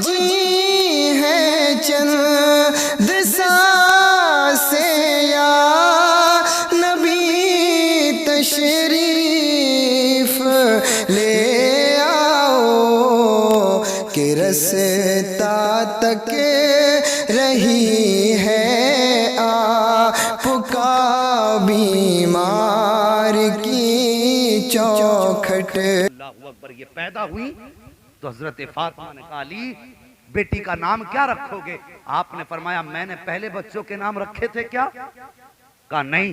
जी है चंद सांसें या नबी तशरीफ ले आओ कि रस्ता तक रही है आपका बीमार की चौखट। अल्लाहू अकबर। ये पैदा हुई तो हजरत फातिमा ने कहा, अली बेटी का नाम क्या रखोगे? आपने फरमाया, मैंने पहले बच्चों के नाम रखे थे क्या? कहा नहीं।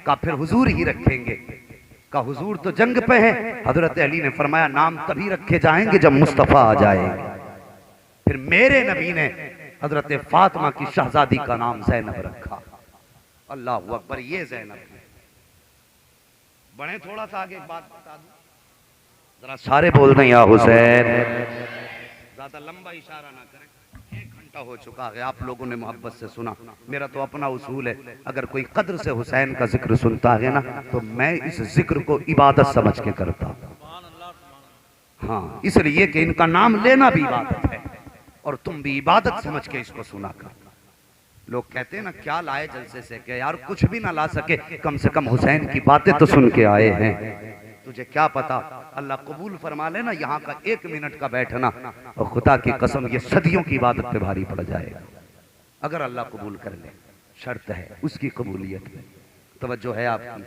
कहा फिर हुजूर ही रखेंगे। कहा हुजूर तो जंग पे हैं। हजरत अली ने फरमाया, नाम तभी रखे जाएंगे जब मुस्तफा आ जाएंगे। फिर मेरे नबी ने हजरत फातिमा की शहजादी का नाम ज़ैनब रखा। अल्लाहू अकबर। ये ज़ैनब है। बढ़े थोड़ा सा आगे, एक बात बता दूं, जरा सारे बोल दें या हुसैन। ज्यादा लंबा इशारा ना करें, 1 घंटा हो चुका है, आप लोगों ने मोहब्बत से सुना। मेरा तो अपना उसूल है, अगर कोई कद्र से हुसैन का जिक्र सुनता है ना, तो मैं इस जिक्र को इबादत समझ के करता हूं। हाँ, इसलिए कि इनका नाम लेना भी इबादत है और तुम भी इबादत समझ के इसको सुना कर। लोग कहते हैं ना, क्या लाए जलसे से? क्या यार, कुछ भी ना ला सके, कम से कम हुसैन की बातें तो सुन के आए हैं। तुझे क्या पता, अल्लाह कबूल फरमा लेना यहाँ का 1 मिनट का बैठना, और खुदा की कसम ये सदियों की इबादत पे भारी पड़ जाएगा अगर अल्लाह कबूल कर ले। शर्त है उसकी कबूलियत में। तवज्जो है आपकी?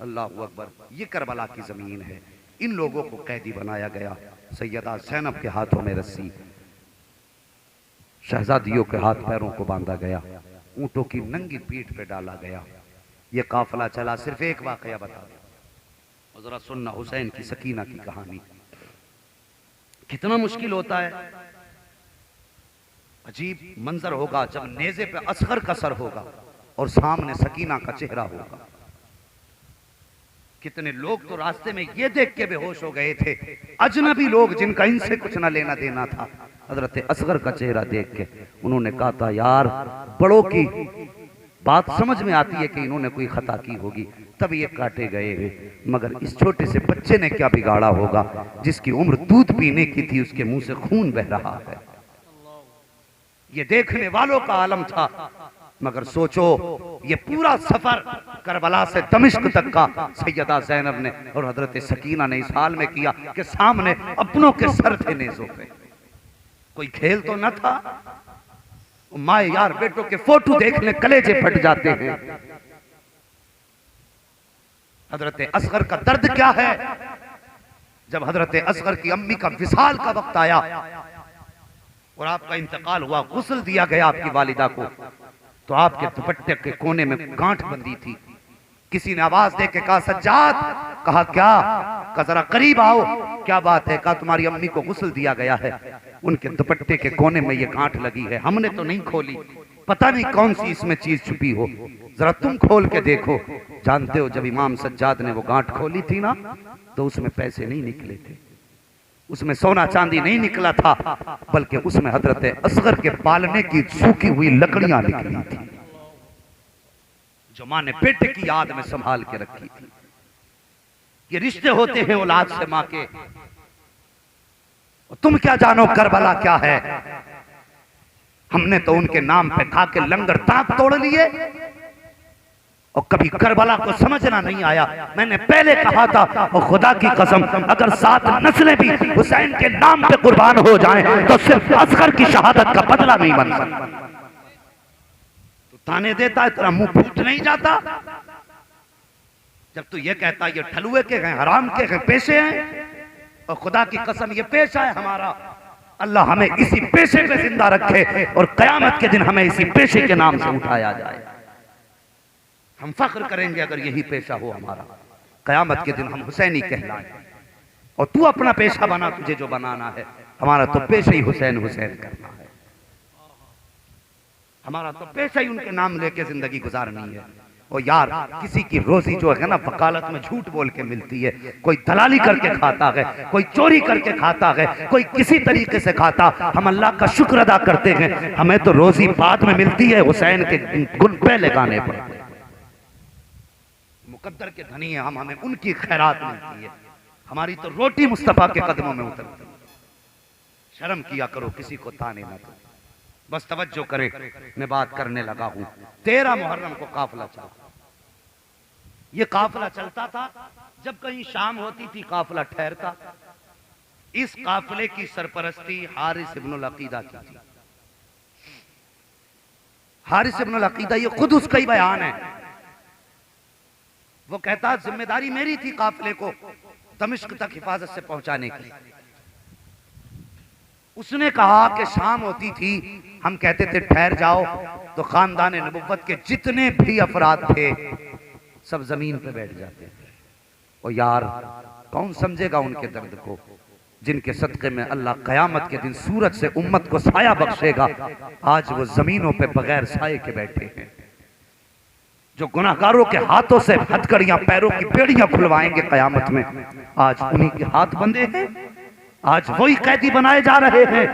अल्लाहू अकबर। ये करबला की जमीन है। इन लोगों को कैदी बनाया गया। सैयदा ज़ैनब के हाथों में रस्सी, शहजादियों के हाथ पैरों को बांधा गया, ऊंटों की नंगी पीठ पे डाला गया। ये काफिला चला। सिर्फ एक वाकया बता दो, जरा सुनना, हुसैन की सकीना की कहानी। कितना मुश्किल होता है। अजीब मंजर होगा जब नेज़े पे असगर का सर होगा और सामने सकीना का चेहरा होगा। कितने लोग तो रास्ते में ये देख के बेहोश हो गए थे, अजनबी लोग जिनका इनसे कुछ ना लेना देना था। हजरत असगर का चेहरा देख के उन्होंने कहा था, यार बड़ों की बात समझ में आती है कि इन्होंने कोई खता की होगी, तब ये काटे गए हैं, मगर इस छोटे से बच्चे ने क्या बिगाड़ा होगा जिसकी उम्र दूध पीने की थी, उसके मुंह से खून बह रहा है। ये देखने वालों का आलम था। मगर सोचो, ये पूरा सफर करबला से दमिश्क तक का सैयदा ज़ैनब ने और हजरत सकीना ने इस हाल में किया कि सामने अपनों के सर थे नेज़ों पे। कोई खेल तो न था। माए यार बेटों के फोटो देखने कलेजे फट जाते हैं। हजरत असगर का दर्द क्या है। जब हजरत असगर की अम्मी का विसाल का वक्त आया और आपका इंतकाल हुआ, गुस्ल दिया गया आपकी वालिदा को, तो आपके दुपट्टे के कोने में गांठ बंधी थी। किसी ने आवाज दे के कहा, सज्जाद। कहा क्या? कहा जरा करीब आओ, क्या बात है? कहा तुम्हारी अम्मी को गुस्ल दिया गया है, उनके दुपट्टे के कोने में ये गांठ लगी है, हमने तो नहीं खोली, पता नहीं कौन सी इसमें चीज छुपी हो, जरा तुम खोल के देखो। जानते हो, जब इमाम सज्जाद ने वो गांठ खोली थी ना, तो उसमें पैसे नहीं निकले थे, उसमें सोना चांदी नहीं निकला था, बल्कि उसमें हजरत असगर के पालने की सूखी हुई लकड़ियां निकली थी, जो मां ने बेटे की याद में संभाल के रखी थी। ये रिश्ते होते हैं औलाद से मां के। तुम क्या जानो करबला क्या है। हमने तो उनके नाम पे खा के लंगर ताक तोड़ लिए और कभी करबला को समझना नहीं आया। मैंने पहले कहा था, और खुदा की कसम, अगर 7 नस्लें भी हुसैन के नाम पे कुर्बान हो जाएं, तो सिर्फ असगर की शहादत का बदला नहीं बन सकता। तो ताने देता है, तेरा मुंह फूट नहीं जाता जब तू ये कहता ये ठलुए के हैं, हराम के हैं, पेशे हैं। और खुदा की कसम, ये पेशा है हमारा। अल्लाह हमें इसी पेशे पे जिंदा रखे और कयामत के दिन हमें इसी पेशे के नाम से उठाया जाए। हम फख्र करेंगे अगर यही पेशा हो हमारा। कयामत के दिन हम हुसैनी कहलाएं। और तू अपना पेशा बना, तुझे जो बनाना है। हमारा तो पेशा ही हुसैन हुसैन करना है। हमारा तो पेशा ही उनके नाम लेके जिंदगी गुजारनी है। और यार, किसी की रोजी जो है ना, वकालत में झूठ बोल के मिलती है। कोई दलाली करके खाता है, कोई चोरी करके खाता है, कोई किसी तरीके से खाता। हम अल्लाह का शुक्र अदा करते हैं, हमें तो रोजी बाद में मिलती है, हुसैन के गुण पहले गाने पर। मुकद्दर के धनी है हम, हमें उनकी खैरात मिलती है। हमारी तो रोटी मुस्तफा के कदमों में उतरती है। शर्म किया करो, किसी को ताने ना दो। बस तवज्जो करे, मैं बात करने लगा हूं। 13 मुहर्रम को काफिला चला। ये काफिला चलता था, जब कहीं शाम होती थी काफिला ठहरता। इस काफिले की सरपरस्ती हारिस इब्नुल अकीदा की थी। हारिस इब्नुल अकीदा, ये खुद उसका ही बयान है। वो कहता जिम्मेदारी मेरी थी काफिले को दमिश्क तक हिफाजत से पहुंचाने की। उसने कहा कि शाम होती थी, हम कहते थे ठहर जाओ, तो खानदान नबुव्वत के जितने भी अफराद थे सब जमीन पे बैठ जाते थे। और यार कौन समझेगा उनके दर्द को, जिनके सदक़े में अल्लाह क़यामत के दिन सूरज से उम्मत को साया बख्शेगा। आज वो जमीनों पे बगैर साये के बैठे हैं। जो गुनाहगारों के हाथों से हथकड़ियां, पैरों की बेड़ियां खुलवाएंगे क़यामत में, आज उन्हीं के हाथ बंधे हैं। आज वही कैदी बनाए जा रहे हैं।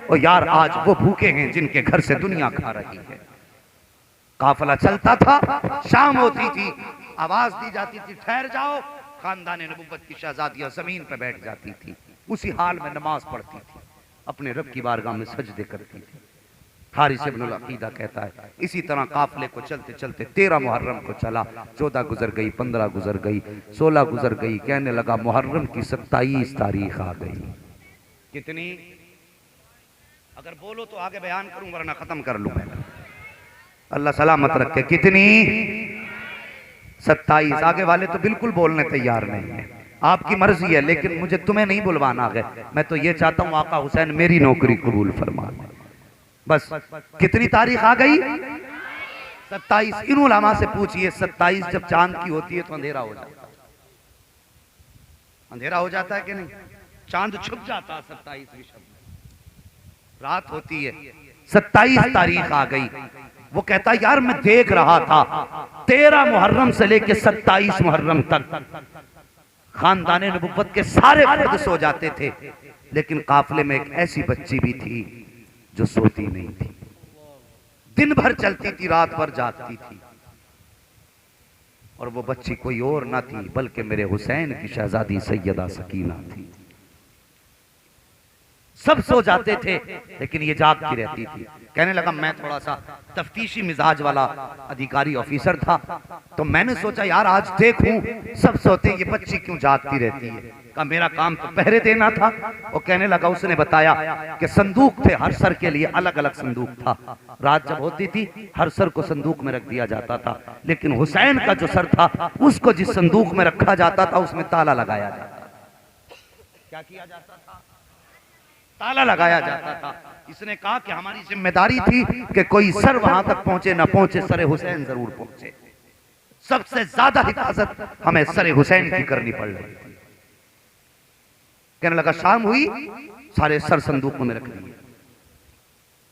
और यार आज वो भूखे हैं जिनके घर से दुनिया खा रही है। काफिला चलता था, शाम होती थी, आवाज दी जाती थी ठहर जाओ, खानदान नबुव्वत की शहजादियां जमीन पे बैठ जाती थी। उसी हाल में नमाज पढ़ती थी, अपने रब की बारगाह में सजदे करती थी। हारिस इब्नुल अकीदा कहता है इसी तरह काफिले को चलते चलते 13 मुहर्रम को चला। 14 गुजर गई, 15 गुजर गई, 16 गुजर गई। कहने लगा मुहर्रम की 27 तारीख आ गई। कितनी? अगर बोलो तो आगे बयान करूं, वरना खत्म कर लूं। अल्लाह सलामत रखे। कितनी? 27। आगे वाले तो बिल्कुल बोलने तैयार नहीं है। आपकी मर्जी है, लेकिन मुझे तुम्हें नहीं बुलवाना है। मैं तो ये चाहता हूं आका हुसैन मेरी नौकरी कबूल फरमा। बस कितनी तारीख आ गई? 27। इन उलमा से पूछिए 27 जब चांद की होती है तो अंधेरा हो जाता है। अंधेरा हो जाता है कि नहीं? चांद छुप जाता है 27वीं शब। रात होती है, 27 तारीख आ गई। वो कहता यार मैं देख रहा था 13 मुहर्रम से लेके 27 मुहर्रम तक खानदाने नबुव्वत के सारे फर्द सो जाते थे, लेकिन काफिले में एक ऐसी बच्ची भी थी जो सोती नहीं थी। दिन भर चलती थी, रात भर जागती थी। और वो बच्ची कोई और ना थी बल्कि मेरे हुसैन की शहजादी सैयदा सकीना थी। सब सो जाते थे लेकिन ये जागती रहती थी। कहने लगा मैं थोड़ा सा तफ्तीशी मिजाज वाला अधिकारी ऑफिसर था, तो मैंने सोचा यार आज देखूं सब सोते ये बच्ची क्यों जागती रहती है। का मेरा काम तो पहरे देना था। वो कहने लगा, उसने बताया कि संदूक थे, हर सर के लिए अलग अलग संदूक था। रात जब होती थी हर सर को संदूक में रख दिया जाता था, लेकिन हुसैन का जो सर था उसको जिस संदूक में रखा जाता था उसमें ताला लगाया जाता था। क्या किया जाता था? ताला लगाया जाता था। इसने कहा कि हमारी जिम्मेदारी थी कि कोई सर वहां तक पहुंचे ना पहुंचे, सरे हुसैन जरूर पहुंचे। सबसे ज्यादा हिफाजत हमें सरे हुसैन की करनी पड़ रही थी। कहने लगा शाम हुई, सारे सर संदूक में रख दिए।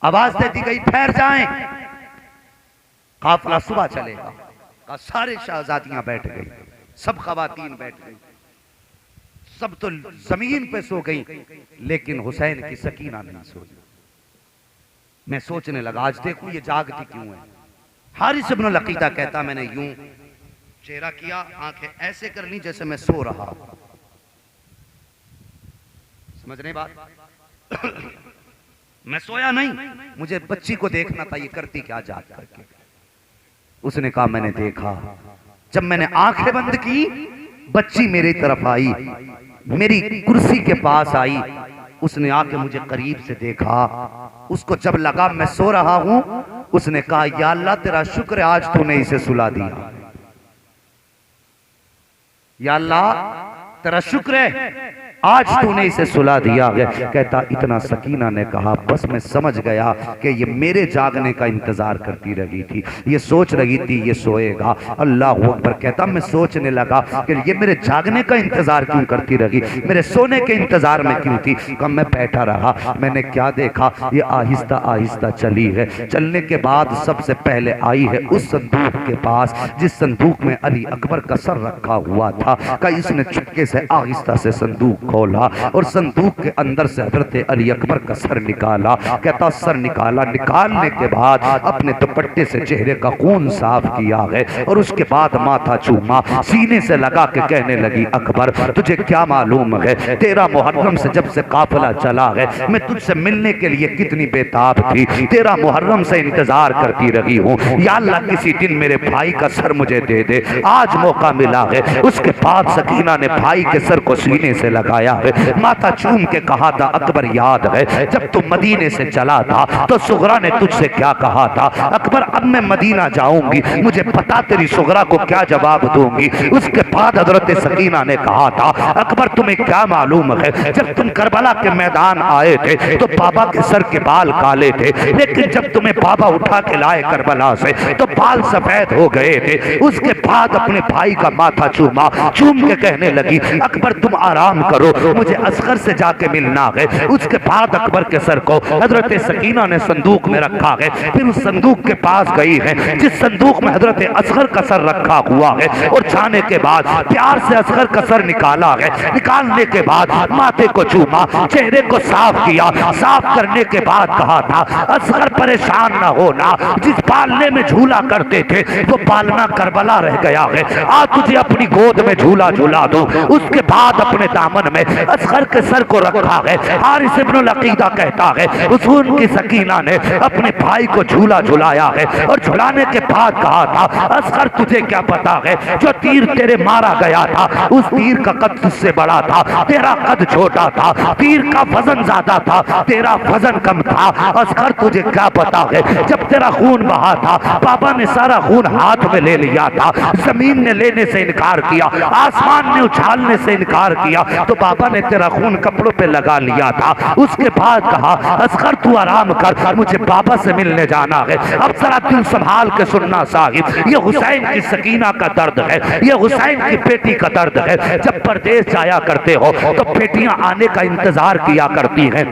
आवाज दे दी गई ठहर जाएं, काफिला सुबह चलेगा। का सारे शहजादियां बैठ गई, सब खवातीन बैठ गई, सब तो जमीन पे सो गई, लेकिन हुसैन की सकीना नहीं सोई। मैं सोचने लगा आज देखूं ये जागती क्यों है। हारिस इब्नुल अकीदा कहता मैंने यूं चेहरा किया, आंखें ऐसे कर ली जैसे मैं सो रहा। समझ रहे बात? मैं सोया नहीं, मुझे बच्ची को देखना था ये करती क्या जाग करके। उसने कहा मैंने देखा, जब मैंने आंखें बंद की बच्ची मेरी तरफ आई, मेरी कुर्सी के पास आई। उसने आके मुझे करीब से देखा। उसको जब लगा मैं सो रहा हूं, उसने कहा या अल्लाह तेरा शुक्र है आज तूने इसे सुला दिया। या अल्लाह तेरा शुक्र है आज तूने इसे सुला दिया। कहता इतना सकीना ने कहा बस मैं समझ गया कि ये मेरे जागने का इंतजार करती रही थी, ये सोच रही थी ये सोएगा। अल्लाह अकबर। कहता मैं सोचने लगा कि ये मेरे जागने का इंतजार क्यों करती रही, मेरे सोने के इंतजार में क्यों थी। कब मैं बैठा रहा, मैंने क्या देखा, ये आहिस्ता आहिस्ता चली है। चलने के बाद सबसे पहले आई है उस संदूक के पास जिस संदूक में अली अकबर का सर रखा हुआ था। का इसने चुपके से आहिस्ता से संदूक खोला और संदूक के अंदर से हजरत अली अकबर का सर निकाला। कहता सर निकाला, निकालने के बाद अपने दुपट्टे से चेहरे का खून साफ किया है और उसके बाद माथा चूमा, सीने से लगा के कहने लगी अकबर तुझे क्या मालूम है, तेरा मुहर्रम से जब से काफिला चला है मैं तुझसे मिलने के लिए कितनी बेताब थी, तेरा मुहर्रम से इंतजार करती रही हूँ। या अल्लाह किसी दिन मेरे भाई का सर मुझे दे दे, आज मौका मिला है। उसके बाद सकीना ने भाई के सर को सीने से लगाया है, माथा चूम के कहा था अकबर याद है जब तुम मदीने से चला था तो सुगरा ने तुझसे क्या कहा था। अकबर अब मैं मदीना जाऊंगी, मुझे पता तेरी सुगरा को क्या जवाब दूंगी। उसके बाद हजरत सकीना ने कहा था अकबर तुम्हें क्या मालूम है, जब तुम करबला के मैदान आए थे तो बाबा के सर के बाल काले थे, लेकिन जब तुम्हें बाबा उठा के लाए करबला से तो बाल सफेद हो गए थे। उसके बाद अपने भाई का माथा चूमा, चूम के कहने लगी अकबर तुम आराम करो, मुझे असगर से जाके मिलना है। उसके बाद अकबर के सर को हजरत सकीना ने संदूक में रखा है, फिर उस संदूक के पास गई है जिस संदूक में हजरत असगर का सर रखा हुआ है, और जाने के बाद प्यार से असगर का सर निकाला है। निकालने के बाद माथे को चूमा, चेहरे को साफ किया, साफ करने के बाद कहा था असगर परेशान न होना, जिस पालने में झूला करते थे वो पालना करबला रह गया है, आज तुझे अपनी गोद में झूला झूला दो। उसके बाद अपने दामन में असगर के सर को रखा है। हारिस इब्नुल अकीदा कहता है हुजूर की सकीना ने अपने भाई को झूला झुलाया है और झुलाने के बाद कहा था असगर तुझे क्या पता है जो तीर तेरे मारा गया था उस तीर का कद तुझसे बड़ा था, तेरा कद छोटा था, तीर का वजन ज्यादा था, तेरा वजन कम था। असगर तुझे क्या पता है जब तेरा खून बहा था बाबा ने सारा खून हाथ में ले लिया था, जमीन ने लेने से इनकार किया, आसमान ने उछालने से इनकार किया, तो बाबा ने तेरा खून कपड़ों पे लगा लिया था। उसके बाद कहा असगर तू आराम कर, मुझे बाबा से मिलने जाना है। अब जरा दिल संभाल के सुनना साहिब, ये हुसैन की सकीना का दर्द है, ये हुसैन की बेटी का दर्द है। जब परदेश जाया करते हो तो बेटियां आने का इंतजार किया करती हैं,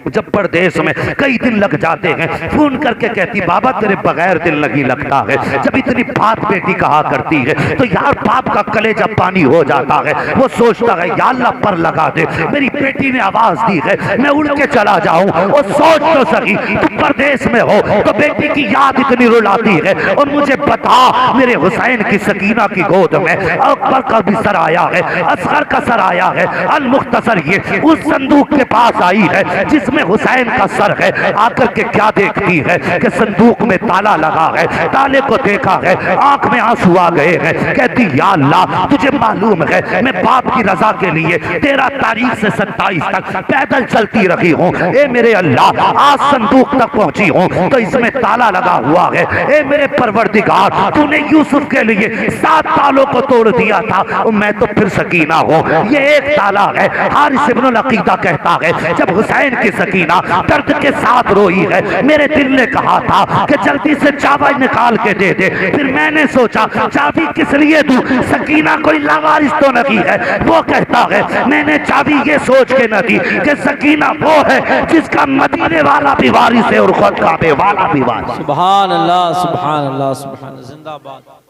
जब परदेश में कई दिन लग जाते हैं फोन करके कहती बाबा तेरे बगैर दिल नहीं लगता है। जब इतनी बात बेटी कहा करती है तो यार बाप का कलेजा पानी हो जाता है, वो सोचता है या अल्लाह पर लगा दे, मेरी बेटी ने आवाज दी है मैं उड़ के चला जाऊं। और सोच तो सही तुम परदेश में हो तो बेटी की याद इतनी रुलाती है। और मुझे बता मेरे हुसैन की सकीना की गोद में अकबर का भी सर आया है, असगर का सर आया है। अल मुख्तसर ये उस संदूक के पास आई है जिसमें हुसैन का सर है। आकर के क्या देखती है कि संदूक में ताला लगा है, ताले को देखा है, आंख में आंसू आ गए हैं। कहती या अल्लाह तुझे मालूम है मैं बाप की रजा के लिए 13 तारीख से 27 तक पैदल चलती रही हूँ। ए मेरे अल्लाह आज संदूक तक पहुंची हूँ तो इसमें ताला लगा हुआ है। ए मेरे परवरदिगार तूने यूसुफ के लिए 7 तालों को तोड़ दिया था और मैं तो फिर सकीना हूँ, ये एक ताला है। हारिस इब्नुल अकीदा कहता है जब हुसैन की सकीना दर्द के साथ रोई है मेरे दिल ने कहा था कि जल्दी से चाबी निकाल के दे दे। फिर मैंने सोचा चाबी किस लिए दूं, सकीना कोई लावारिस तो नहीं है। वो कहता है मैंने चाबी ये सोच के न दी कि सकीना वो है जिसका मदीने वाला भी वारिस है और खुद काबे वाला भी वारिस। सुभान अल्लाह सुभान अल्लाह सुभान, जिंदाबाद।